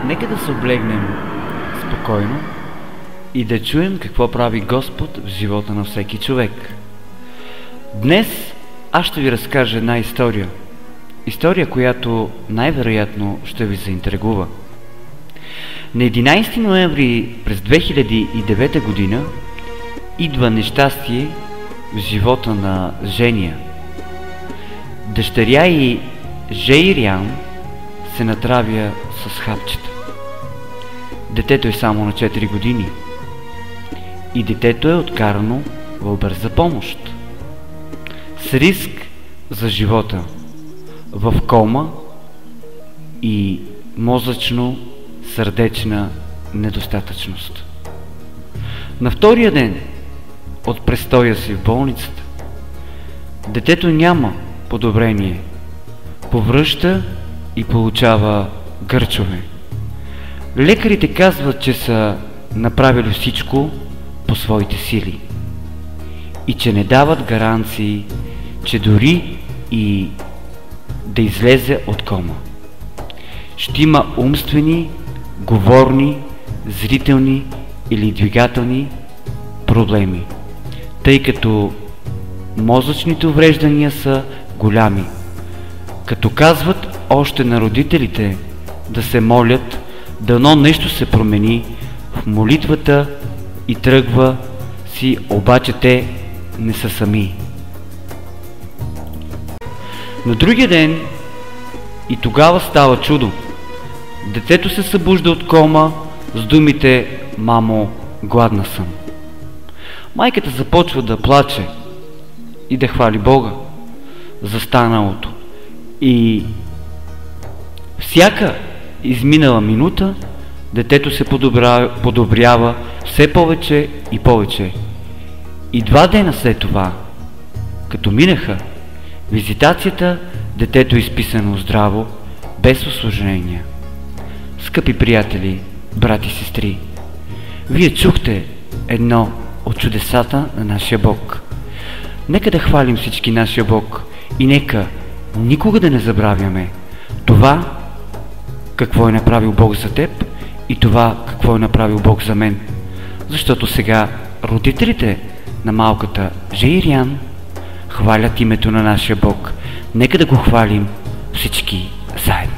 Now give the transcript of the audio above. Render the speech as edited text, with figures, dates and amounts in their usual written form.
Нека да се облегнем спокойно и да чуем какво прави Господ в живота на всеки човек. Днес аз ще ви разкажа една история. История, която най-вероятно ще ви заинтригува. На 11 ноември през 2009 година идва нещастие в живота на Жения. Дъщеря и Жейриан се натравя с хапчета. Детето е само на 4 години и детето е откарано в бърза помощ. С риск за живота, в кома и мозъчно-сърдечна недостатъчност. На втория ден от престоя си в болницата, детето няма подобрение, повръща и получава гърчове. Лекарите казват, че са направили всичко по своите сили и че не дават гаранции, че дори и да излезе от кома, ще има умствени, говорни, зрителни или двигателни проблеми, тъй като мозъчните увреждания са голями. Като казват още на родителите да се молят, дано нещо се промени в молитвата и тръгва си, обаче те не са сами. На другия ден и тогава става чудо. Детето се събужда от кома с думите: "Мамо, гладна съм." Майката започва да плаче и да хвали Бога за станалото. И всяка изминала минута детето се подобрява все повече и повече. И 2 дена след това, като минаха визитацията, детето е изписано здраво, без усложнения. Скъпи приятели, брати и сестри, вие чухте едно от чудесата на нашия Бог. Нека да хвалим всички нашия Бог и нека никога да не забравяме това, какво е направил Бог за теб и това, какво е направил Бог за мен. Защото сега родителите на малката Жейриан хвалят името на нашия Бог. Нека да го хвалим всички заедно.